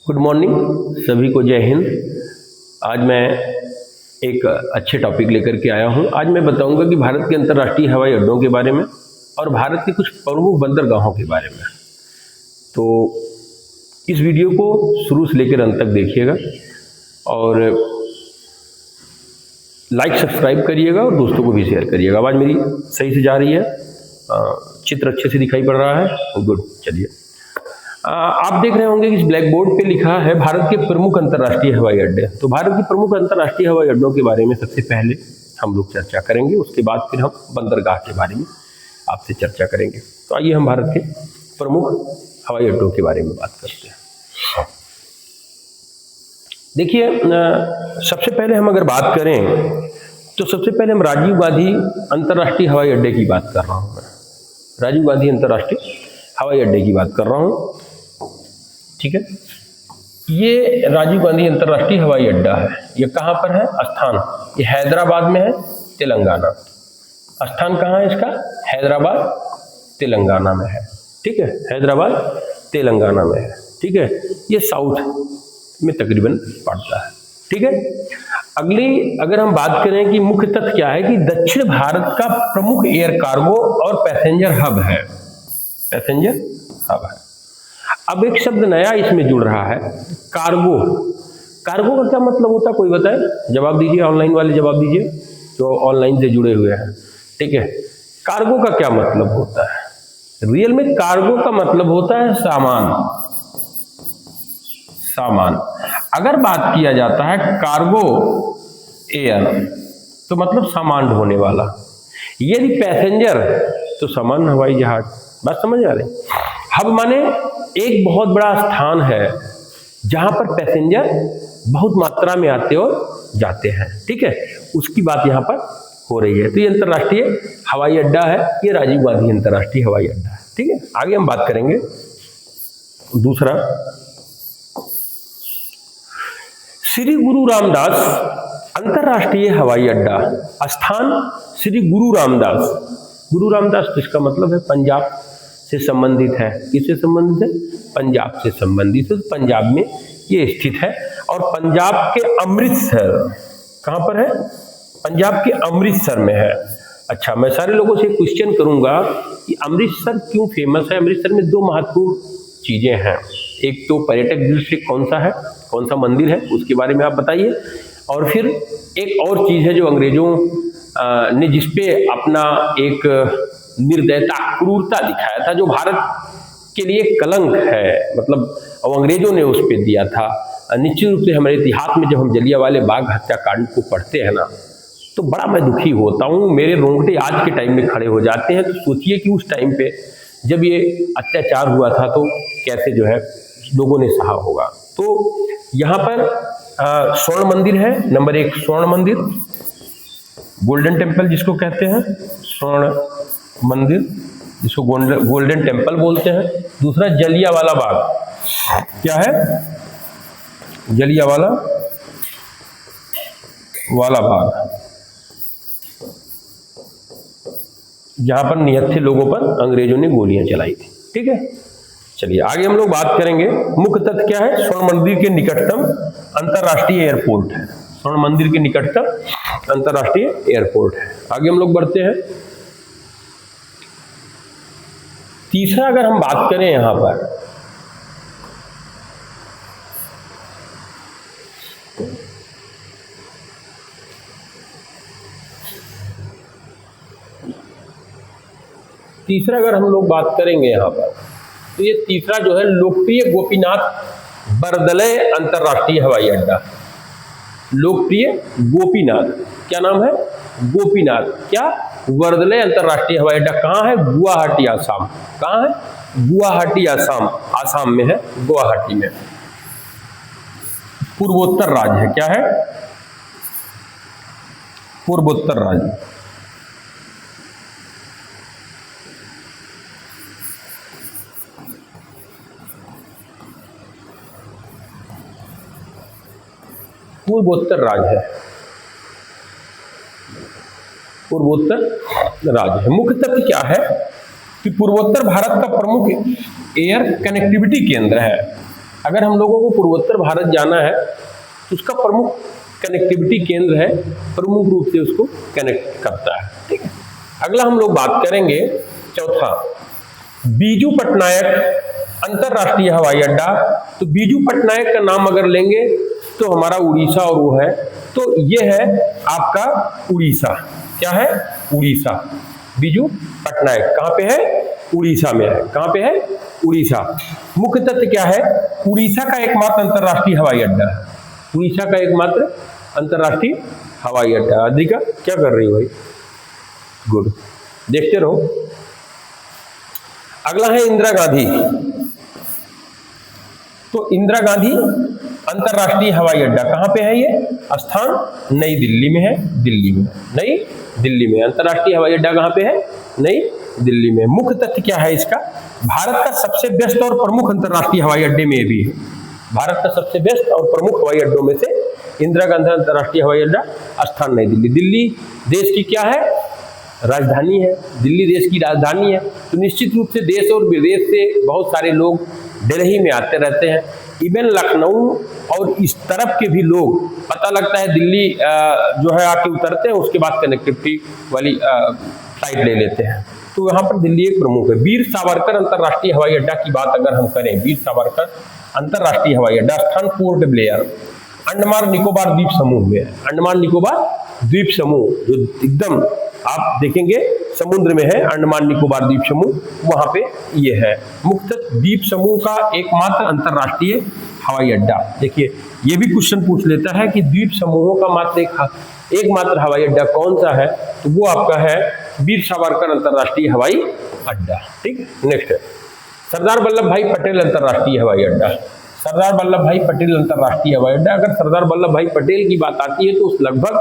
Good morning सभी को, जय हिंद। आज मैं एक अच्छे टॉपिक लेकर के आया हूं। आज मैं बताऊंगा कि भारत के अंतर्राष्ट्रीय हवाई अड्डों के बारे में और भारत के कुछ प्रमुख बंदरगाहों के बारे में। तो इस वीडियो को शुरू से लेकर अंत तक देखिएगा और लाइक सब्सक्राइब करिएगा और दोस्तों को भी शेयर करिएगा। आवाज़ मेरी सही से जा रही है? चित्र अच्छे से दिखाई पड़ रहा है? गुड। चलिए, आप देख रहे होंगे कि इस ब्लैक बोर्ड पे लिखा है भारत के प्रमुख अंतर्राष्ट्रीय हवाई अड्डे। तो भारत के प्रमुख अंतर्राष्ट्रीय हवाई अड्डों के बारे में सबसे पहले हम लोग चर्चा करेंगे, उसके बाद फिर हम बंदरगाह के बारे में आपसे चर्चा करेंगे। तो आइए हम भारत के प्रमुख हवाई अड्डों के बारे में बात करते हैं। देखिए, सबसे पहले हम अगर बात करें तो सबसे पहले हम राजीव गांधी अंतर्राष्ट्रीय हवाई अड्डे की बात कर रहा हूँ। मैं राजीव गांधी अंतर्राष्ट्रीय हवाई अड्डे की बात कर रहा हूँ, ठीक है। ये राजीव गांधी अंतर्राष्ट्रीय हवाई अड्डा है। ये कहाँ पर है? स्थान ये हैदराबाद में है, तेलंगाना। स्थान कहाँ है इसका? हैदराबाद, तेलंगाना में है, ठीक है। हैदराबाद, तेलंगाना में है, ठीक है। ये साउथ में तकरीबन पड़ता है, ठीक है। अगली अगर हम बात करें कि मुख्य तथ्य क्या है कि दक्षिण भारत का प्रमुख एयर कार्गो और पैसेंजर हब है। पैसेंजर हब है। अब एक शब्द नया इसमें जुड़ रहा है, कार्गो। कार्गो का क्या मतलब होता है? कोई बताए? जवाब दीजिए, ऑनलाइन वाले जवाब दीजिए जो ऑनलाइन से जुड़े हुए हैं, ठीक है। कार्गो का क्या मतलब होता है? रियल में कार्गो का मतलब होता है सामान। सामान। अगर बात किया जाता है कार्गो एयर तो मतलब सामान ढोने वाला। यदि पैसेंजर तो सामान्य हवाई जहाज। बात समझ आ रही? हब माने एक बहुत बड़ा स्थान है जहां पर पैसेंजर बहुत मात्रा में आते और जाते हैं, ठीक है। उसकी बात यहां पर हो रही है। तो ये अंतर्राष्ट्रीय हवाई अड्डा है, ये राजीव गांधी अंतर्राष्ट्रीय हवाई अड्डा है, ठीक है। आगे हम बात करेंगे दूसरा, श्री गुरु रामदास अंतर्राष्ट्रीय हवाई अड्डा। स्थान श्री गुरु रामदास। गुरु रामदास तो इसका मतलब है पंजाब से संबंधित है। किससे संबंधित है? पंजाब से संबंधित है। पंजाब में ये स्थित है और पंजाब के अमृतसर, कहां पर है? पंजाब के अमृतसर में है। अच्छा, मैं सारे लोगों से क्वेश्चन करूंगा कि अमृतसर क्यों फेमस है? अमृतसर में दो महत्वपूर्ण चीजें हैं। एक तो पर्यटक दृष्टि कौन सा है, कौन सा मंदिर है, उसके बारे में आप बताइए। और फिर एक और चीज है जो अंग्रेजों ने जिसपे अपना एक निर्दयता, क्रूरता दिखाया था, जो भारत के लिए कलंक है, मतलब और अंग्रेजों ने उस पर दिया था। निश्चित रूप से हमारे इतिहास में जब हम जलियांवाले बाग हत्याकांड को पढ़ते हैं ना, तो बड़ा मैं दुखी होता हूँ। मेरे रोंगटे आज के टाइम में खड़े हो जाते हैं। तो सोचिए कि उस टाइम पे जब ये अत्याचार हुआ था तो कैसे जो है लोगों ने सहा होगा। तो यहाँ पर स्वर्ण मंदिर है, नंबर 1 स्वर्ण मंदिर, गोल्डन टेम्पल जिसको कहते हैं, स्वर्ण मंदिर जिसको गोल्डन टेम्पल बोलते हैं। दूसरा जलियांवाला बाग। क्या है? जलियांवाला बाग, जहां पर निहत्थे लोगों पर अंग्रेजों ने गोलियां चलाई थी, ठीक है। चलिए आगे हम लोग बात करेंगे। मुख्य तथ्य क्या है? स्वर्ण मंदिर के निकटतम अंतर्राष्ट्रीय एयरपोर्ट है। स्वर्ण मंदिर के निकटतम अंतर्राष्ट्रीय एयरपोर्ट है। आगे हम लोग बढ़ते हैं। तीसरा अगर हम बात करें यहां पर, तीसरा अगर हम लोग बात करेंगे यहां पर, तो ये तीसरा जो है लोकप्रिय गोपीनाथ बरदलै अंतर्राष्ट्रीय हवाई अड्डा। लोकप्रिय गोपीनाथ, क्या नाम है? गोपीनाथ क्या? बरदलै अंतर्राष्ट्रीय हवाई अड्डा कहाँ है? गुवाहाटी, आसाम। कहाँ है? गुवाहाटी, आसाम। आसाम में है, गुवाहाटी में। पूर्वोत्तर राज्य है। क्या है? पूर्वोत्तर राज्य। पूर्वोत्तर राज्य है, पूर्वोत्तर राज्य है। मुख्य तथ्य क्या है कि पूर्वोत्तर भारत का प्रमुख एयर कनेक्टिविटी केंद्र है। अगर हम लोगों को पूर्वोत्तर भारत जाना है तो उसका प्रमुख कनेक्टिविटी केंद्र है, प्रमुख रूप से उसको कनेक्ट करता है। ठीक है, अगला हम लोग बात करेंगे चौथा, बीजू पटनायक अंतरराष्ट्रीय हवाई अड्डा। तो बीजू पटनायक का नाम अगर लेंगे तो हमारा उड़ीसा और वो है, तो ये है आपका उड़ीसा। क्या है? उड़ीसा। बीजू पटनायक कहाँ पे है? उड़ीसा में है। कहाँ पे है? उड़ीसा। मुख्य तथ्य क्या है? उड़ीसा का एकमात्र अंतरराष्ट्रीय हवाई अड्डा है। उड़ीसा का एकमात्र अंतरराष्ट्रीय हवाई अड्डा। अधिका क्या कर रही हो भाई? गुड, देखते रहो। अगला है इंदिरा गांधी। तो इंदिरा गांधी अंतरराष्ट्रीय हवाई अड्डा कहां पे है? ये स्थान नई दिल्ली में है। दिल्ली में, नई दिल्ली में अंतरराष्ट्रीय हवाई अड्डा कहां पे है? नई दिल्ली में। मुख्य तथ्य क्या है इसका? भारत का सबसे व्यस्त और प्रमुख अंतरराष्ट्रीय हवाई अड्डे में भी है। भारत का सबसे व्यस्त और प्रमुख हवाई अड्डों में से इंदिरा गांधी अंतरराष्ट्रीय हवाई अड्डा, स्थान नई दिल्ली। दिल्ली देश की क्या है? राजधानी है। दिल्ली देश की राजधानी है, तो निश्चित रूप से देश और विदेश से बहुत सारे लोग दिल्ली में आते रहते हैं। इवन लखनऊ और इस तरफ के भी लोग, पता लगता है दिल्ली जो है आके उतरते हैं, उसके बाद कनेक्टिविटी वाली फ्लाइट ले लेते हैं। तो यहाँ पर दिल्ली एक प्रमुख है। वीर सावरकर अंतरराष्ट्रीय हवाई अड्डा की बात अगर हम करें, वीर सावरकर अंतरराष्ट्रीय हवाई अड्डा, स्थान पोर्ट ब्लेयर, अंडमान निकोबार द्वीप समूह में है। अंडमान निकोबार द्वीप समूह जो एकदम आप देखेंगे समुद्र में है, अंडमान निकोबार द्वीप समूह, वहां पे ये है। मुख्यतः द्वीप समूह का एकमात्र अंतरराष्ट्रीय हवाई अड्डा। देखिए, ये भी क्वेश्चन पूछ लेता है कि द्वीप समूहों का मात्र एकमात्र हवाई अड्डा कौन सा है? तो वो आपका है वीर सावरकर अंतरराष्ट्रीय हवाई अड्डा। ठीक, नेक्स्ट है सरदार वल्लभ भाई पटेल अंतरराष्ट्रीय हवाई अड्डा। सरदार वल्लभ भाई पटेल अंतरराष्ट्रीय हवाई अड्डा, अगर सरदार वल्लभ भाई पटेल की बात आती है तो उस लगभग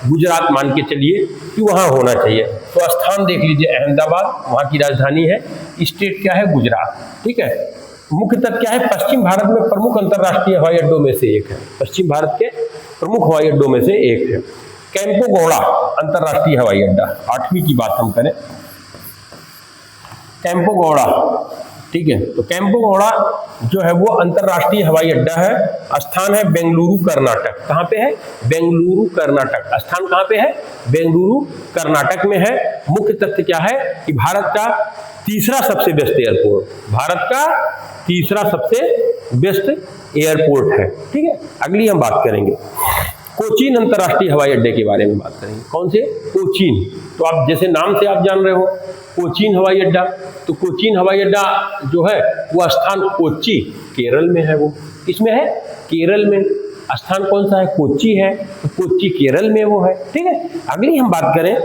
गुजरात मान के चलिए कि वहां होना चाहिए। तो स्थान देख लीजिए अहमदाबाद, वहां की राजधानी है। स्टेट क्या है? गुजरात। ठीक है, मुख्य तथ्य क्या है? पश्चिम भारत में प्रमुख अंतरराष्ट्रीय हवाई अड्डों में से एक है। पश्चिम भारत के प्रमुख हवाई अड्डों में से एक है। कैंपोगौड़ा अंतरराष्ट्रीय हवाई अड्डा, 8वीं की बात हम करें, कैंपोगौड़ा। ठीक है, तो कैंपोगौड़ा जो है वो अंतरराष्ट्रीय हवाई अड्डा है। स्थान है बेंगलुरु कर्नाटक। कहाँ पे है? बेंगलुरु कर्नाटक। स्थान कहाँ पे है? बेंगलुरु कर्नाटक में है। मुख्य तथ्य क्या है कि भारत का तीसरा सबसे व्यस्त एयरपोर्ट, भारत का तीसरा सबसे व्यस्त एयरपोर्ट है। ठीक है, अगली हम बात करेंगे कोचीन अंतरराष्ट्रीय हवाई अड्डे के बारे में बात करेंगे। कौन से? कोचीन। तो आप जैसे नाम से आप जान रहे हो कोचीन हवाई अड्डा, तो कोचीन हवाई अड्डा जो है वो स्थान कोच्चि, केरल में है। वो किसमें है? केरल में। स्थान कौन सा है? कोच्चि है, तो कोच्चि केरल में वो है। ठीक है, अगली हम बात करें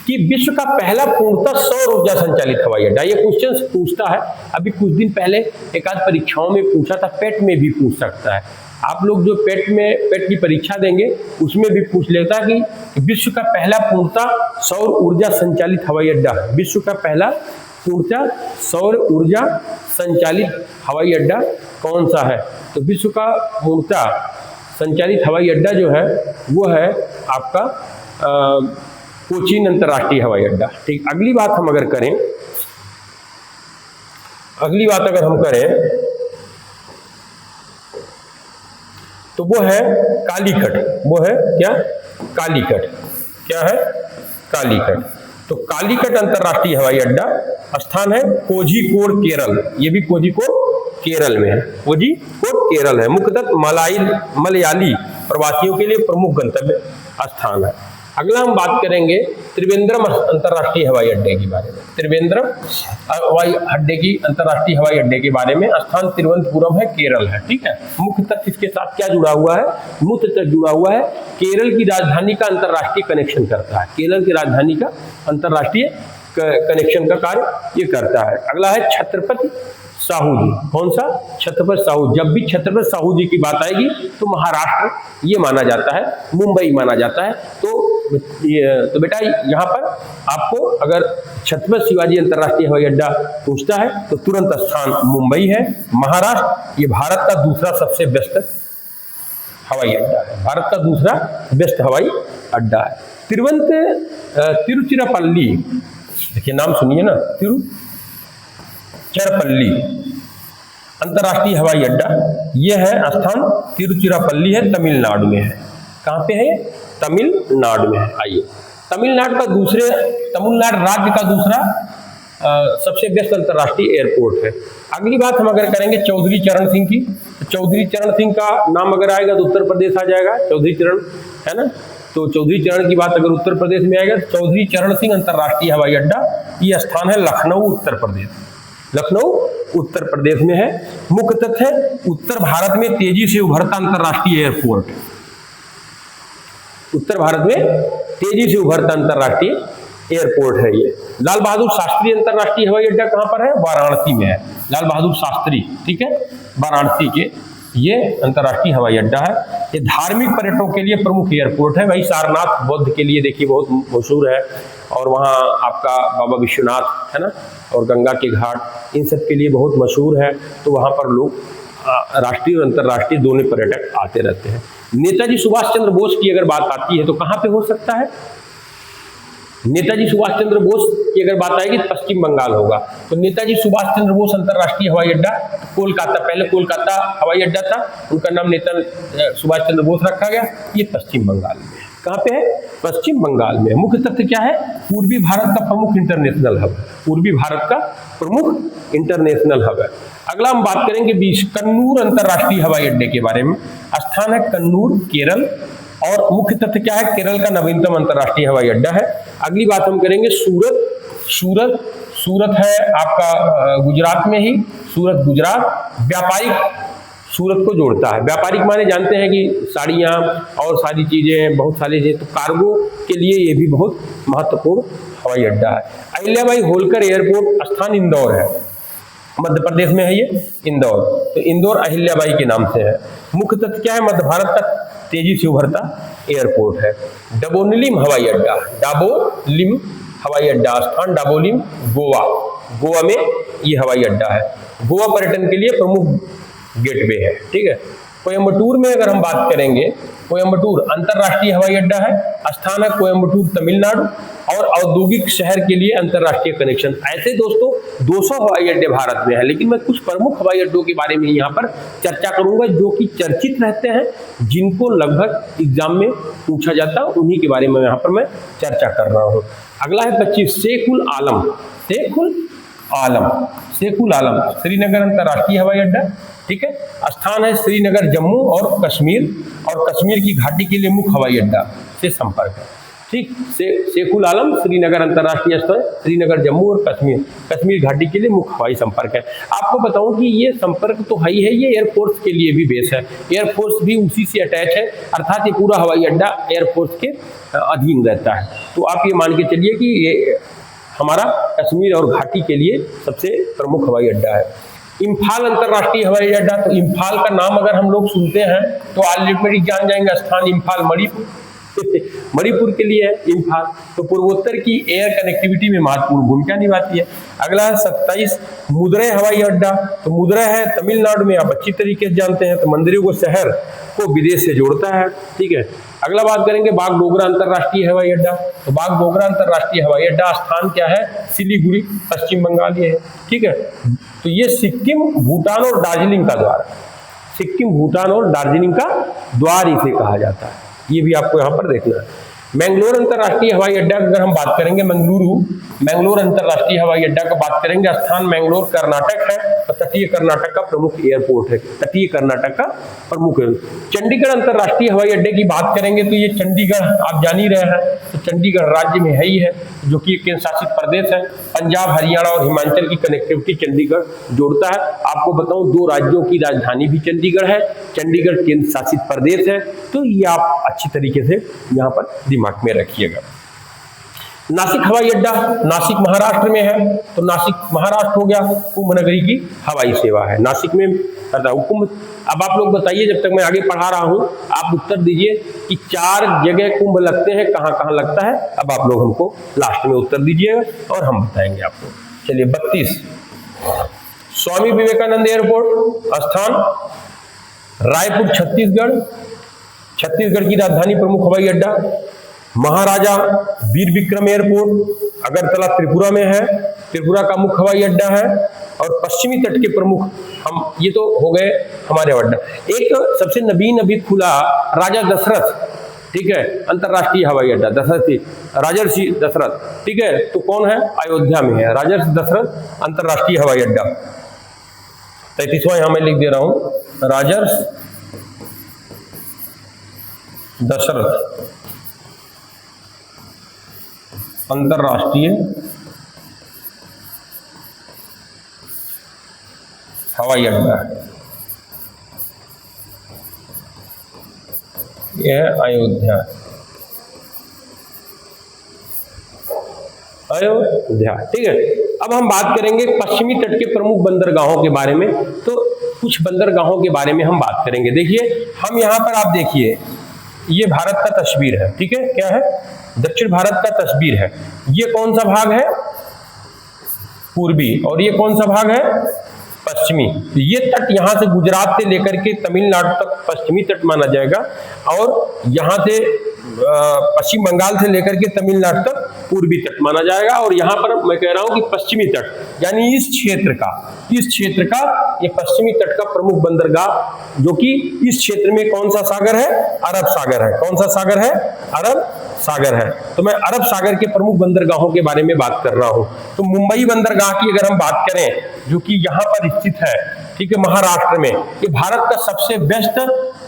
कि विश्व का पहला पूर्णतः सौर ऊर्जा संचालित हवाई अड्डा। ये क्वेश्चन पूछता है, अभी कुछ दिन पहले एक आध परीक्षाओं में पूछा था, पेट में भी पूछ सकता है। आप लोग जो पेट की परीक्षा देंगे उसमें भी पूछ लेता कि विश्व का पहला पूर्णतः सौर ऊर्जा संचालित हवाई अड्डा, विश्व का पहला पूर्णतः सौर ऊर्जा संचालित हवाई अड्डा कौन सा है? तो विश्व का पूर्णतः संचालित हवाई अड्डा जो है वो है आपका कोचीन अंतरराष्ट्रीय हवाई अड्डा। ठीक, अगली बात हम अगर करें, तो वो है कालीकट। वो है क्या? कालीकट। क्या है? कालीकट। तो कालीकट अंतरराष्ट्रीय हवाई अड्डा, स्थान है कोझिकोड केरल। ये भी कोझिकोड केरल में है। कोझिकोड केरल है। मुख्यतः मलयाली प्रवासियों के लिए प्रमुख गंतव्य स्थान है। अगला हम बात करेंगे त्रिवेंद्रम अंतरराष्ट्रीय हवाई अड्डे के बारे में। त्रिवेंद्रम हवाई अड्डे की अंतरराष्ट्रीय हवाई अड्डे के बारे में, स्थान तिरुवनंतपुरम है, केरल है। ठीक है, मुख्य तथ्य इसके साथ क्या जुड़ा हुआ है? मुख्य तथ्य जुड़ा हुआ है केरल की राजधानी का अंतरराष्ट्रीय कनेक्शन करता है। केरल की राजधानी का अंतरराष्ट्रीय कनेक्शन का कार्य ये करता है। अगला है छत्रपति साहू जी। कौन सा? छत्रपति साहू। जब भी छत्रपति साहू जी की बात आएगी तो महाराष्ट्र ये माना जाता है, मुंबई माना जाता है। तो बेटा यहाँ पर आपको अगर छत्रपति शिवाजी अंतरराष्ट्रीय हवाई अड्डा पूछता है तो तुरंत स्थान मुंबई है, महाराष्ट्र। ये भारत का दूसरा सबसे व्यस्त हवाई अड्डा है। भारत का दूसरा व्यस्त हवाई अड्डा है। तिरुचिरापल्ली, देखिए नाम सुनिए ना, तिरुचिरापल्ली। अंतर्राष्ट्रीय हवाई अड्डा ये है स्थान तिरुचिरापल्ली है, तमिलनाडु में है। कहाँ पे है? तमिलनाडु में है। आइए, तमिलनाडु राज्य का दूसरा सबसे व्यस्त अंतर्राष्ट्रीय एयरपोर्ट है। अगली बात हम अगर करेंगे चौधरी चरण सिंह की, तो चौधरी चरण सिंह का नाम अगर आएगा तो उत्तर प्रदेश आ जाएगा, चौधरी चरण, है ना। तो चौधरी चरण की बात अगर उत्तर प्रदेश में आएगा तो चौधरी चरण सिंह अंतर्राष्ट्रीय हवाई अड्डा, ये स्थान है लखनऊ उत्तर प्रदेश। लखनऊ उत्तर प्रदेश में है। मुख्य तथ्य है उत्तर भारत में तेजी से उभरता अंतर्राष्ट्रीय एयरपोर्ट, उत्तर भारत में तेजी से उभरता अंतर्राष्ट्रीय एयरपोर्ट है ये। लाल बहादुर शास्त्री अंतर्राष्ट्रीय हवाई अड्डा कहां पर है? वाराणसी में है। लाल बहादुर शास्त्री, ठीक है, वाराणसी के ये अंतर्राष्ट्रीय हवाई अड्डा है। ये धार्मिक पर्यटकों के लिए प्रमुख एयरपोर्ट है। भाई सारनाथ बौद्ध के लिए देखिए बहुत मशहूर है, और वहाँ आपका बाबा विश्वनाथ है ना, और गंगा के घाट, इन सब के लिए बहुत मशहूर है। तो वहाँ पर लोग राष्ट्रीय और अंतर्राष्ट्रीय दोनों पर्यटक आते रहते हैं। नेताजी सुभाष चंद्र बोस की अगर बात आती है तो कहाँ पे हो सकता है? नेताजी सुभाष चंद्र बोस की अगर बात आएगी तो पश्चिम बंगाल होगा। तो नेताजी सुभाष चंद्र बोस अंतर्राष्ट्रीय हवाई अड्डा कोलकाता, पहले कोलकाता हवाई अड्डा था, उनका नाम नेताजी सुभाष चंद्र बोस रखा गया। ये पश्चिम बंगाल में, कहाँ पे है? पश्चिम बंगाल में। मुख्य तथ्य क्या है? पूर्वी भारत का प्रमुख इंटरनेशनल हब, पूर्वी भारत का प्रमुख इंटरनेशनल हब है। अगला हम बात करेंगे 20 कन्नूर अंतर्राष्ट्रीय हवाई अड्डे के बारे में। स्थान है कन्नूर, केरल, और मुख्य तथ्य क्या है? केरल का नवीनतम अंतर्राष्ट्रीय हवाई अड्डा है। अगली बात हम करेंगे सूरत है आपका गुजरात में ही, सूरत गुजरात। व्यापारिक सूरत को जोड़ता है। व्यापारिक माने जानते हैं कि साड़ियाँ और सारी चीजें, बहुत सारी चीजें, तो कार्गो के लिए ये भी बहुत महत्वपूर्ण हवाई अड्डा है। अहिल्याबाई होलकर एयरपोर्ट स्थान इंदौर है, मध्य प्रदेश में है ये इंदौर। तो इंदौर अहिल्याबाई के नाम से है। मुख्य तथ्य क्या है? मध्य भारत का तेजी से उभरता एयरपोर्ट है। डबोलिम हवाई अड्डा, डाबोलिम हवाई अड्डा स्थान डाबोलिम, गोवा, गोवा में ये हवाई अड्डा है। गोवा पर्यटन के लिए प्रमुख गेटवे है, ठीक है। कोयम्बटूर में अगर हम बात करेंगे, कोयम्बटूर अंतर्राष्ट्रीय हवाई अड्डा है। स्थान है कोयम्बटूर, तमिलनाडु, और औद्योगिक शहर के लिए अंतर्राष्ट्रीय कनेक्शन। ऐसे दोस्तों 200 हवाई अड्डे भारत में है, लेकिन मैं कुछ प्रमुख हवाई अड्डों के बारे में यहाँ पर चर्चा करूंगा जो कि चर्चित रहते हैं, जिनको लगभग एग्जाम में पूछा जाता है, उन्हीं के बारे में यहाँ पर मैं चर्चा कर रहा हूँ। अगला है 25 शेखुल आलम श्रीनगर अंतर्राष्ट्रीय हवाई अड्डा, ठीक है। स्थान है श्रीनगर, जम्मू और कश्मीर की घाटी के लिए मुख्य हवाई अड्डा से संपर्क है, ठीक। शेखुल आलम श्रीनगर अंतर्राष्ट्रीय स्थल, श्रीनगर, जम्मू और कश्मीर घाटी के लिए मुख्य हवाई संपर्क है। आपको बताऊं कि ये संपर्क तो है ही है, ये एयरफोर्स के लिए भी बेस है, एयरफोर्स भी उसी से अटैच है, अर्थात ये पूरा हवाई अड्डा एयरफोर्स के अधीन रहता है। तो आप ये मान के चलिए कि ये हमारा कश्मीर और घाटी के लिए सबसे प्रमुख हवाई अड्डा है। इम्फाल अंतर्राष्ट्रीय हवाई अड्डा, तो इम्फाल का नाम अगर हम लोग सुनते हैं तो ऑलरेडी जान जाएंगे, स्थान इम्फाल मणिपुर के लिए है इम्फाल। तो पूर्वोत्तर की एयर कनेक्टिविटी में महत्वपूर्ण भूमिका निभाती है। अगला है 27 मदुरै हवाई अड्डा, तो मदुरै है तमिलनाडु में, आप अच्छी तरीके से जानते हैं। तो मंदिरों को, शहर को विदेश से जोड़ता है, ठीक है। अगला बात करेंगे बागडोगरा अंतर्राष्ट्रीय हवाई अड्डा, तो बागडोगरा अंतर्राष्ट्रीय हवाई अड्डा स्थान क्या है? सिलीगुड़ी, पश्चिम बंगाल ये है, ठीक है। तो ये सिक्किम, भूटान और दार्जिलिंग का द्वार, सिक्किम, भूटान और दार्जिलिंग का द्वार इसे कहा जाता है, ये भी आपको यहाँ पर देखना है। मैंगलोर अंतर्राष्ट्रीय हवाई अड्डा अगर हम बात करेंगे, मैंगलोर अंतर्राष्ट्रीय हवाई अड्डा का बात करेंगे, स्थान मैंगलोर, कर्नाटक है, और तटीय कर्नाटक का प्रमुख एयरपोर्ट है, तटीय कर्नाटक का प्रमुख है। चंडीगढ़ अंतर्राष्ट्रीय हवाई अड्डे की बात करेंगे तो ये चंडीगढ़ आप जान ही रहे हैं, तो चंडीगढ़ राज्य में है ही है, जो कि केंद्र शासित प्रदेश है। पंजाब, हरियाणा और हिमाचल की कनेक्टिविटी चंडीगढ़ जोड़ता है। आपको बताऊं 2 राज्यों की राजधानी भी चंडीगढ़ है, चंडीगढ़ केंद्र शासित प्रदेश है। तो ये आप अच्छी तरीके से यहाँ पर दिमाग में रखिएगा। नासिक हवाई अड्डा, नासिक महाराष्ट्र में है, तो नासिक महाराष्ट्र हो गया। कुंभ नगरी की हवाई सेवा है नासिक में, कुंभ। अब आप लोग बताइए, जब तक मैं आगे पढ़ा रहा हूं आप उत्तर दीजिए कि 4 जगह कुंभ लगते हैं, कहां कहां लगता है। अब आप लोग हमको लास्ट में उत्तर दीजिएगा और हम बताएंगे आपको। चलिए 32 स्वामी विवेकानंद एयरपोर्ट, स्थान रायपुर, छत्तीसगढ़ की राजधानी, प्रमुख हवाई अड्डा। महाराजा वीर विक्रम एयरपोर्ट अगरतला, त्रिपुरा में है, त्रिपुरा का मुख्य हवाई अड्डा है। और पश्चिमी तट के प्रमुख हम, ये तो हो गए हमारे अड्डा। एक सबसे नवीन अभी खुला राजा दशरथ, ठीक है, अंतरराष्ट्रीय हवाई अड्डा दशरथी, राजर्षि दशरथ, ठीक है, तो कौन है, अयोध्या में है राजर्षि दशरथ अंतरराष्ट्रीय हवाई अड्डा। 33वां यहां मैं लिख दे रहा हूं, राजर्षि दशरथ अंतरराष्ट्रीय हवाई अड्डा, यह है अयोध्या, अयोध्या, ठीक है। अब हम बात करेंगे पश्चिमी तट के प्रमुख बंदरगाहों के बारे में, तो कुछ बंदरगाहों के बारे में हम बात करेंगे। देखिए हम यहाँ पर, आप देखिए ये भारत का तस्वीर है, ठीक है, क्या है, दक्षिण भारत का तस्वीर है। ये कौन सा भाग है, पूर्वी, और ये कौन सा भाग है, पश्चिमी। तो ये तट यहाँ से गुजरात से लेकर के तमिलनाडु तक पश्चिमी तट माना जाएगा, और यहाँ से पश्चिम बंगाल से लेकर के तमिलनाडु तक पूर्वी तट माना जाएगा। और यहाँ पर मैं कह रहा हूँ कि पश्चिमी तट, यानी इस क्षेत्र का ये पश्चिमी तट का प्रमुख बंदरगाह, जो कि इस क्षेत्र में कौन सा सागर है, अरब सागर है। कौन सा सागर है, अरब सागर है। तो मैं अरब सागर के प्रमुख बंदरगाहों के बारे में बात कर रहा हूं। तो मुंबई बंदरगाह की अगर हम बात करें, जो कि यहाँ पर स्थित है, ठीक है, महाराष्ट्र में, ये भारत का सबसे बेस्ट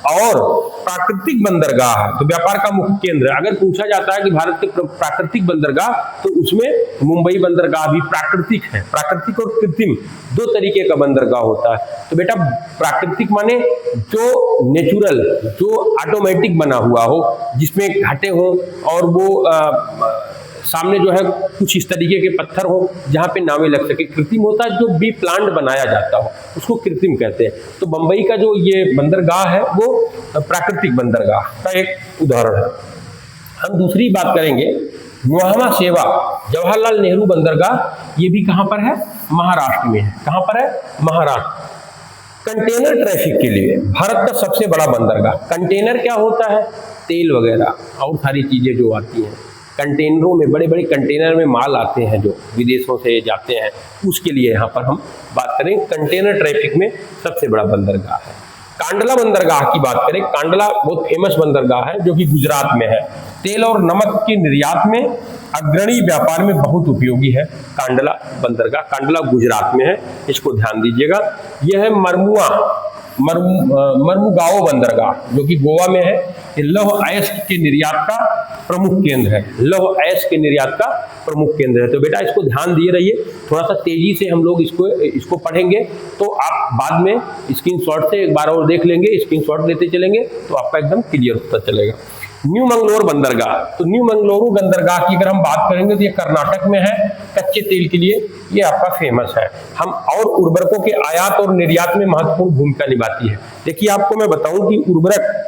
और प्राकृतिक बंदरगाह है। तो व्यापार का मुख्य केंद्र, अगर पूछा जाता है कि भारत के प्राकृतिक बंदरगाह, तो उसमें मुंबई बंदरगाह भी प्राकृतिक है। प्राकृतिक और कृत्रिम दो तरीके का बंदरगाह होता है। तो बेटा प्राकृतिक माने जो नेचुरल, जो ऑटोमेटिक बना हुआ हो, जिसमें घाटे हो और वो सामने जो है कुछ इस तरीके के पत्थर हो जहां पे नावें लग सके। कृत्रिम होता है जो बी प्लांट बनाया जाता हो, उसको कृत्रिम कहते हैं। तो बंबई का जो ये बंदरगाह है वो प्राकृतिक बंदरगाह का एक उदाहरण है। हम दूसरी बात करेंगे, मुहामा शेवा जवाहरलाल नेहरू बंदरगाह, ये भी कहां पर है, महाराष्ट्र में है। कहां पर है, महाराष्ट्र। कंटेनर ट्रैफिक के लिए भारत का सबसे बड़ा बंदरगाह। कंटेनर क्या होता है, तेल वगैरह और सारी चीजें जो आती हैं कंटेनरों में, बड़े बड़े कंटेनर में माल आते हैं जो विदेशों से जाते हैं, उसके लिए यहाँ पर हम बात करें, कंटेनर ट्रैफिक में सबसे बड़ा बंदरगाह है। कांडला बंदरगाह की बात करें, कांडला बहुत फेमस बंदरगाह है जो कि गुजरात में है। तेल और नमक के निर्यात में अग्रणी, व्यापार में बहुत उपयोगी है कांडला बंदरगाह। कांडला गुजरात में है, इसको ध्यान दीजिएगा। यह है मर्मुगाओ बंदरगाह, जो कि गोवा में है। ये लौह अयस्क के निर्यात का प्रमुख केंद्र है। लौह अयस्क के निर्यात का प्रमुख केंद्र है। तो बेटा इसको ध्यान दिए रहिए, थोड़ा सा तेजी से हम लोग इसको पढ़ेंगे, तो आप बाद में स्क्रीनशॉट से एक बार और देख लेंगे, स्क्रीनशॉट लेते चलेंगे तो आपका एकदम क्लियर होता चलेगा। न्यू मंगलोर बंदरगाह, तो न्यू मंगलोर बंदरगाह की अगर हम बात करेंगे तो ये कर्नाटक में है। कच्चे तेल के लिए ये आपका फेमस है। हम और उर्वरकों के आयात और निर्यात में महत्वपूर्ण भूमिका निभाती है। देखिए आपको मैं बताऊं कि उर्वरक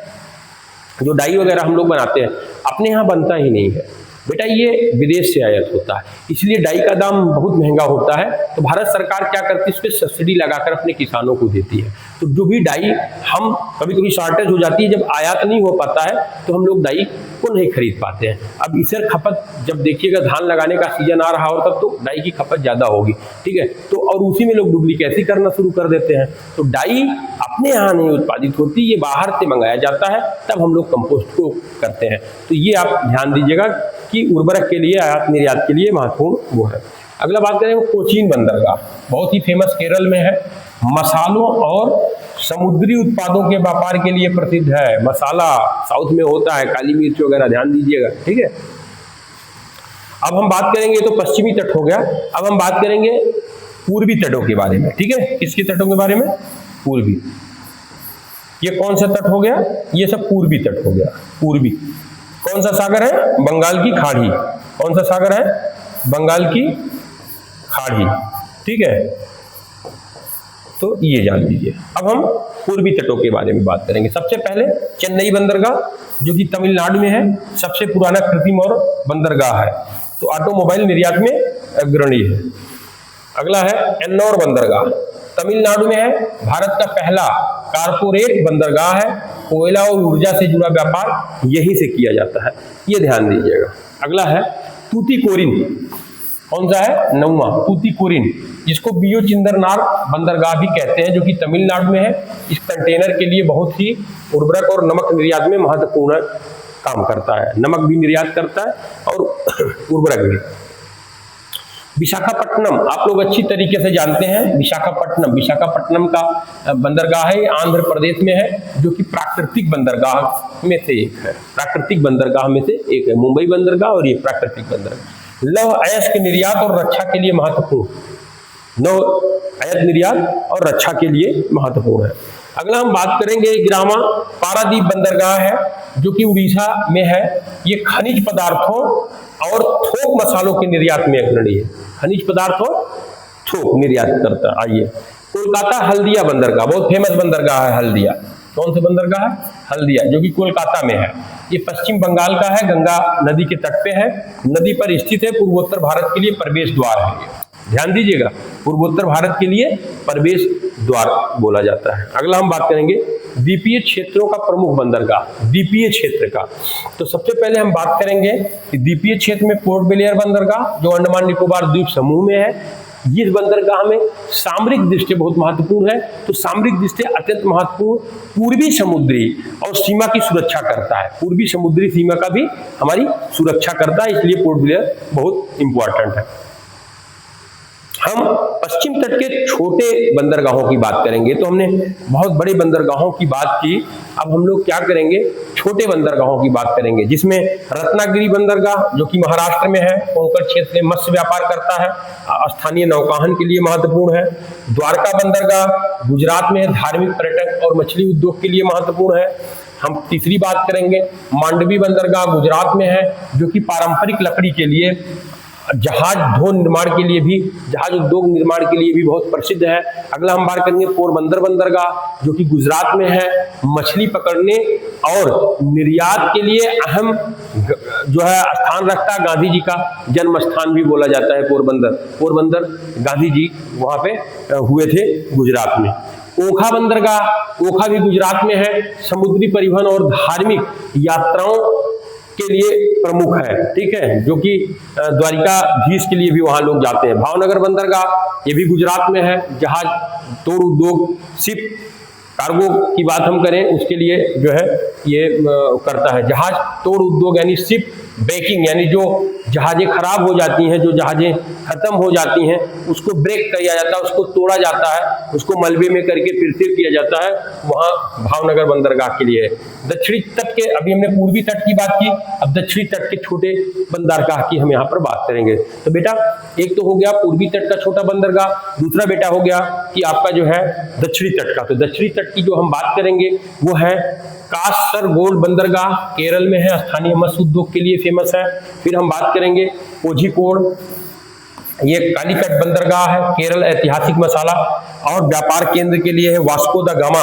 जो डाई वगैरह हम लोग बनाते हैं, अपने यहाँ बनता ही नहीं है बेटा, ये विदेश से आयात होता है, इसलिए डाई का दाम बहुत महंगा होता है। तो भारत सरकार क्या करती है, इस पर सब्सिडी लगाकर अपने किसानों को देती है। तो जो भी डाई हम कभी कभी शॉर्टेज हो जाती है, जब आयात नहीं हो पाता है तो हम लोग डाई को नहीं खरीद पाते हैं। अब इसर खपत जब देखिएगा धान लगाने का सीजन आ रहा हो तब तो डाई की खपत ज्यादा होगी, ठीक है। तो और उसी में लोग डुप्लीकेसी करना शुरू कर देते हैं। तो डाई अपने यहाँ नहीं उत्पादित होती, ये बाहर से मंगाया जाता है, तब हम लोग कंपोस्ट को करते हैं। तो ये आप ध्यान दीजिएगा कि उर्वरक के लिए, आयात निर्यात के लिए महत्वपूर्ण वो है। अगला बात करें कोचीन बंदरगाह, बहुत ही फेमस, केरल में है। मसालों और समुद्री उत्पादों के व्यापार के लिए प्रसिद्ध है। मसाला साउथ में होता है, काली मिर्च वगैरह, ध्यान दीजिएगा, ठीक है। अब हम बात करेंगे, तो पश्चिमी तट हो गया। अब हम बात करेंगे पूर्वी तटों के बारे में, ठीक है। किसके तटों के बारे में, पूर्वी। ये कौन सा तट हो गया, ये सब पूर्वी तट हो गया। पूर्वी कौन सा सागर है, बंगाल की खाड़ी। कौन सा सागर है, बंगाल की खाड़ी, ठीक है। तो ये जान लीजिए। अब हम पूर्वी तटों के बारे में बात करेंगे। सबसे पहले चेन्नई बंदरगाह, जो कि तमिलनाडु में है, सबसे पुराना कृत्रिम और बंदरगाह है। तो ऑटोमोबाइल निर्यात में अग्रणी है। अगला है एन्नौर बंदरगाह, तमिलनाडु में है। भारत का पहला कारपोरेट बंदरगाह है। कोयला और ऊर्जा से जुड़ा व्यापार यहीं से किया जाता है, ये ध्यान दीजिएगा। अगला है तूतीकोरिन, कौन सा है? 9वां तूतीकोरिन, जिसको बियो चिंदरनार बंदरगाह भी कहते हैं, जो कि तमिलनाडु में है। इस कंटेनर के लिए बहुत ही उर्वरक और नमक निर्यात में महत्वपूर्ण काम करता है, नमक भी निर्यात करता है और उर्वरक भी। विशाखापट्टनम आप लोग अच्छी तरीके से जानते हैं। विशाखापट्टनम का बंदरगाह है, आंध्र प्रदेश में है, जो कि प्राकृतिक बंदरगाह में से एक है। प्राकृतिक बंदरगाह में से एक है मुंबई बंदरगाह और ये प्राकृतिक बंदरगाह। लौह अयस्क निर्यात और रक्षा के लिए महत्वपूर्ण, लौह अयस्क निर्यात और रक्षा के लिए महत्वपूर्ण है। अगला हम बात करेंगे गिरामा पारादीप बंदरगाह है, जो कि उड़ीसा में है। ये खनिज पदार्थों और थोक मसालों के निर्यात में अग्रणी है। खनिज पदार्थ और थोक निर्यात करता। आइए, कोलकाता हल्दिया बंदरगाह, बहुत फेमस बंदरगाह है हल्दिया। कौन सा बंदरगाह है? हल्दिया, जो कि कोलकाता में है। ये पश्चिम बंगाल का है, गंगा नदी के तट पे है, नदी पर स्थित है, पूर्वोत्तर भारत के लिए प्रवेश द्वार है। ध्यान दीजिएगा, पूर्वोत्तर भारत के लिए प्रवेश द्वार बोला जाता है। अगला हम बात करेंगे द्वीपीय क्षेत्रों का प्रमुख बंदरगाह, द्वीपीय क्षेत्र का। तो सबसे पहले हम बात करेंगे कि द्वीपीय क्षेत्र में पोर्ट ब्लेयर बंदरगाह, जो अंडमान निकोबार द्वीप समूह में है। इस बंदरगाह में सामरिक दृष्टि बहुत महत्वपूर्ण है। तो सामरिक दृष्टि अत्यंत महत्वपूर्ण, पूर्वी समुद्री और सीमा की सुरक्षा करता है। पूर्वी समुद्री सीमा का भी हमारी सुरक्षा करता है, इसलिए पोर्ट ब्लेयर बहुत इंपॉर्टेंट है। हम पश्चिम तट के छोटे बंदरगाहों की बात करेंगे। तो हमने बहुत बड़े बंदरगाहों की बात की, अब हम लोग क्या करेंगे? छोटे बंदरगाहों की बात करेंगे, जिसमें रत्नागिरी बंदरगाह, जो कि महाराष्ट्र में है, कोंकण क्षेत्र में मत्स्य व्यापार करता है, स्थानीय नौकाहन के लिए महत्वपूर्ण है। द्वारका बंदरगाह गुजरात में है, धार्मिक पर्यटन और मछली उद्योग के लिए महत्वपूर्ण है। हम तीसरी बात करेंगे मांडवी बंदरगाह, गुजरात में है, जो कि पारंपरिक लकड़ी के लिए, जहाज ढो निर्माण के लिए भी, जहाज उद्योग निर्माण के लिए भी बहुत प्रसिद्ध है। अगला हम बात करेंगे पोरबंदर बंदरगाह, जो कि गुजरात में है, मछली पकड़ने और निर्यात के लिए अहम जो है स्थान रखता है। गांधी जी का जन्म स्थान भी बोला जाता है पोरबंदर गांधी जी वहां पे हुए थे गुजरात में। ओखा बंदरगाह, ओखा भी गुजरात में है, समुद्री परिवहन और धार्मिक यात्राओं के लिए प्रमुख है, ठीक है, जो कि द्वारिकाधीश के लिए भी वहां लोग जाते हैं। भावनगर बंदरगाह, ये भी गुजरात में है, जहाज तोड़ उद्योग, शिप कार्गो की बात हम करें उसके लिए जो है ये करता है। जहाज तोड़ उद्योग यानी शिप ब्रेकिंग, यानी जो जहाजें खराब हो जाती हैं, जो जहाजें खत्म हो जाती हैं, उसको ब्रेक किया जाता है, उसको तोड़ा जाता है, उसको मलबे में करके फिर से किया जाता है, वहां भावनगर बंदरगाह के लिए है। दक्षिणी तट के, अभी हमने पूर्वी तट की बात की, अब दक्षिणी तट के छोटे बंदरगाह की हम यहाँ पर बात करेंगे। तो बेटा एक तो हो गया पूर्वी तट का छोटा बंदरगाह, दूसरा बेटा हो गया कि आपका जो है दक्षिणी तट का। तो दक्षिणी तट की जो हम बात करेंगे वो है कासरगोड बंदरगाह, केरल में है, स्थानीय मत्स्य उद्योग के लिए फेमस है। फिर हम बात करेंगे कोझिकोड, ये कालीकट बंदरगाह है, केरल ऐतिहासिक मसाला और व्यापार केंद्र के लिए है। वास्को द गामा,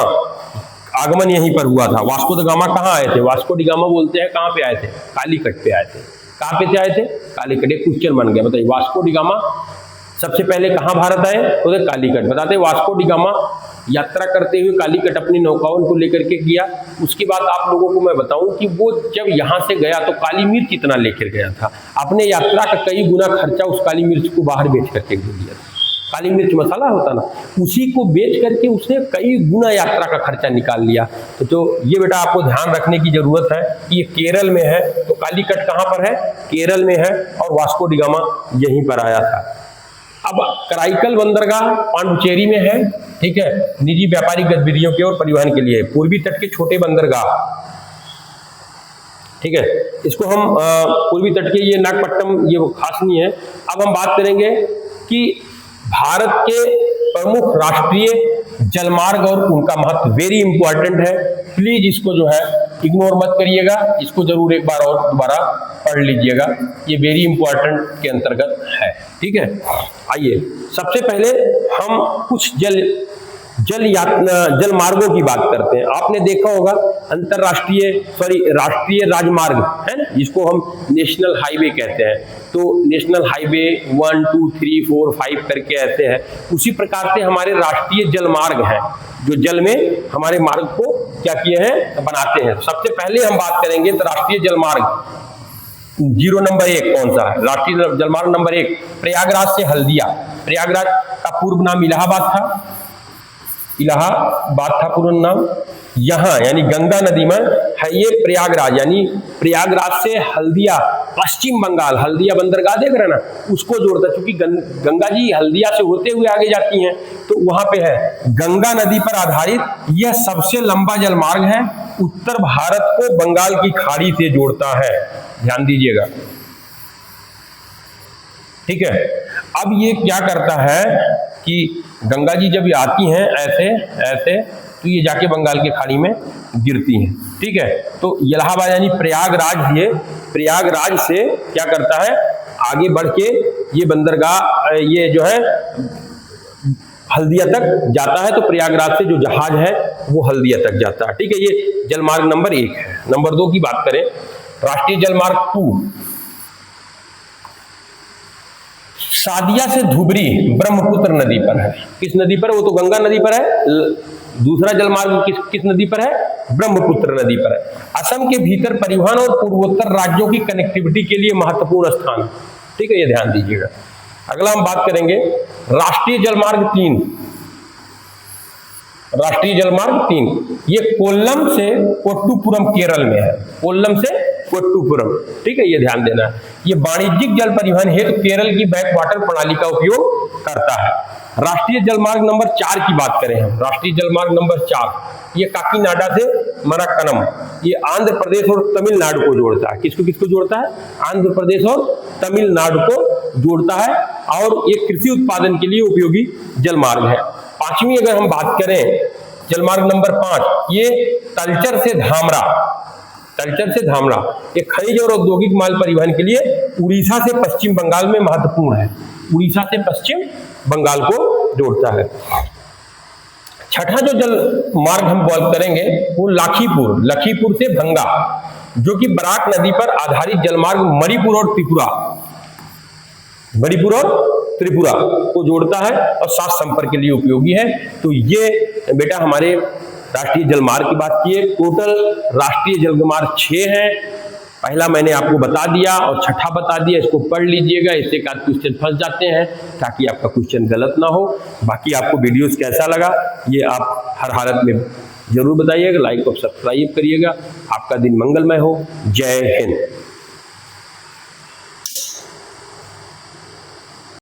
आगमन यहीं पर हुआ था। वास्को द गामा कहाँ आए थे? वास्को डी गामा बोलते हैं, कहाँ पे आए थे? कालीकट पे आए थे। कहाँ पे आए थे? कालीकट। एक क्वेश्चन बन गया, बताइए वास्को डी गामा सबसे पहले कहाँ भारत आए? तो कालीकट। बताते वास्को डी गामा यात्रा करते हुए कालीकट अपनी नौकाओं को लेकर के किया। उसके बाद आप लोगों को मैं बताऊं कि वो जब यहाँ से गया तो काली मिर्च कितना लेकर गया था। अपने यात्रा का कई गुना खर्चा उस काली मिर्च को बाहर बेच करके दे दिया था। काली मिर्च मसाला होता ना, उसी को बेच करके उसने कई गुना यात्रा का खर्चा निकाल लिया। तो ये बेटा आपको ध्यान रखने की जरूरत है कि ये केरल में है, तो कालीकट कहाँ पर है? केरल में है, और वास्को डी गामा यहीं पर आया था। अब कराईकल बंदरगाह पांडुचेरी में है, ठीक है, निजी व्यापारिक गतिविधियों के और परिवहन के लिए। पूर्वी तट के छोटे बंदरगाह, ठीक है, इसको हम पूर्वी तट के, ये नागपट्टनम ये खास नहीं है। अब हम बात करेंगे कि भारत के प्रमुख राष्ट्रीय जलमार्ग और उनका महत्व, वेरी इंपॉर्टेंट है, प्लीज इसको जो है इग्नोर मत करिएगा, इसको जरूर एक बार और दोबारा पढ़ लीजिएगा, ये वेरी इंपॉर्टेंट के अंतर्गत है, ठीक है। आइए सबसे पहले हम कुछ जल मार्गों की बात करते हैं। आपने देखा होगा राष्ट्रीय राजमार्ग है ना, जिसको हम नेशनल हाईवे कहते हैं। तो नेशनल हाईवे 1, 2, 3, 4, 5 करके ऐसे हैं। उसी प्रकार से हमारे राष्ट्रीय जल मार्ग हैं, जो जल में हमारे मार्ग को क्या किए हैं, बनाते हैं। सबसे पहले हम बात करेंगे तो राष्ट्रीय जल मार्ग, 0 नंबर 1 कौन सा है? राष्ट्रीय जलमार्ग नंबर 1 प्रयागराज से हल्दिया। प्रयागराज का पूर्व नाम इलाहाबाद था, इलाहाबाद था पूर्ण नाम। यहां यानी गंगा नदी में है ये प्रयागराज, यानी प्रयागराज से हल्दिया पश्चिम बंगाल, हल्दिया बंदरगाह देख रहे हैं ना, उसको जोड़ता है। क्योंकि गंगा जी हल्दिया से होते हुए आगे जाती हैं, तो वहां पे है गंगा नदी पर आधारित यह सबसे लंबा जलमार्ग है। उत्तर भारत को बंगाल की खाड़ी से जोड़ता है, ध्यान दीजिएगा, ठीक है। अब ये क्या करता है कि गंगा जी जब आती हैं ऐसे ऐसे, तो ये जाके बंगाल की खाड़ी में गिरती हैं, ठीक है। तो इलाहाबाद यानी प्रयागराज, ये प्रयागराज से क्या करता है, आगे बढ़ के ये बंदरगाह ये जो है हल्दिया तक जाता है। तो प्रयागराज से जो जहाज है वो हल्दिया तक जाता है, ठीक है। ये जलमार्ग नंबर 1 है। नंबर 2 की बात करें, राष्ट्रीय जलमार्ग 2 सादिया से धुबरी ब्रह्मपुत्र नदी पर है। किस नदी पर? वो तो गंगा नदी पर है। दूसरा जलमार्ग किस नदी पर है? ब्रह्मपुत्र नदी पर है। असम के भीतर परिवहन और पूर्वोत्तर राज्यों की कनेक्टिविटी के लिए महत्वपूर्ण स्थान, ठीक है, ये ध्यान दीजिएगा। अगला हम बात करेंगे राष्ट्रीय जलमार्ग 3। राष्ट्रीय जलमार्ग 3 ये कोल्लम से कोट्टुपुरम केरल में है, कोल्लम से कोट्टुपुरम, ठीक है, ये ध्यान देना है। ये वाणिज्यिक जल परिवहन हेतु केरल की बैक वाटर प्रणाली का उपयोग करता है। राष्ट्रीय जलमार्ग नंबर 4 की बात करें हम, राष्ट्रीय जलमार्ग नंबर 4 ये काकीनाडा से मराक्कनम, ये आंध्र प्रदेश और तमिलनाडु को जोड़ता है। किसको किसको जोड़ता है? आंध्र प्रदेश और तमिलनाडु को जोड़ता है, और ये कृषि उत्पादन के लिए उपयोगी जलमार्ग है। 5वीं अगर हम बात करें जलमार्ग नंबर 5, ये तलचर से धामरा, तलचर से धामरा, ये खनिज और औद्योगिक माल परिवहन के लिए उड़ीसा से पश्चिम बंगाल में महत्वपूर्ण है। उड़ीसा से पश्चिम बंगाल को जोड़ता है। छठा जो जल मार्ग हम बात करेंगे वो लखीपुर, लखीपुर से भंगा, जो कि बराक नदी पर आधारित जलमार्ग मणिपुर और त्रिपुरा, मणिपुर और त्रिपुरा को जोड़ता है और सात संपर्क के लिए उपयोगी है। तो ये बेटा हमारे राष्ट्रीय जलमार्ग की बात की है। टोटल राष्ट्रीय जलमार्ग 6 हैं। पहला मैंने आपको बता दिया और छठा बता दिया, इसको पढ़ लीजिएगा, इससे एक आध क्वेश्चन फंस जाते हैं, ताकि आपका क्वेश्चन गलत ना हो। बाकी आपको वीडियोस कैसा लगा ये आप हर हालत में जरूर बताइएगा, लाइक और सब्सक्राइब करिएगा। आपका दिन मंगलमय हो। जय हिंद।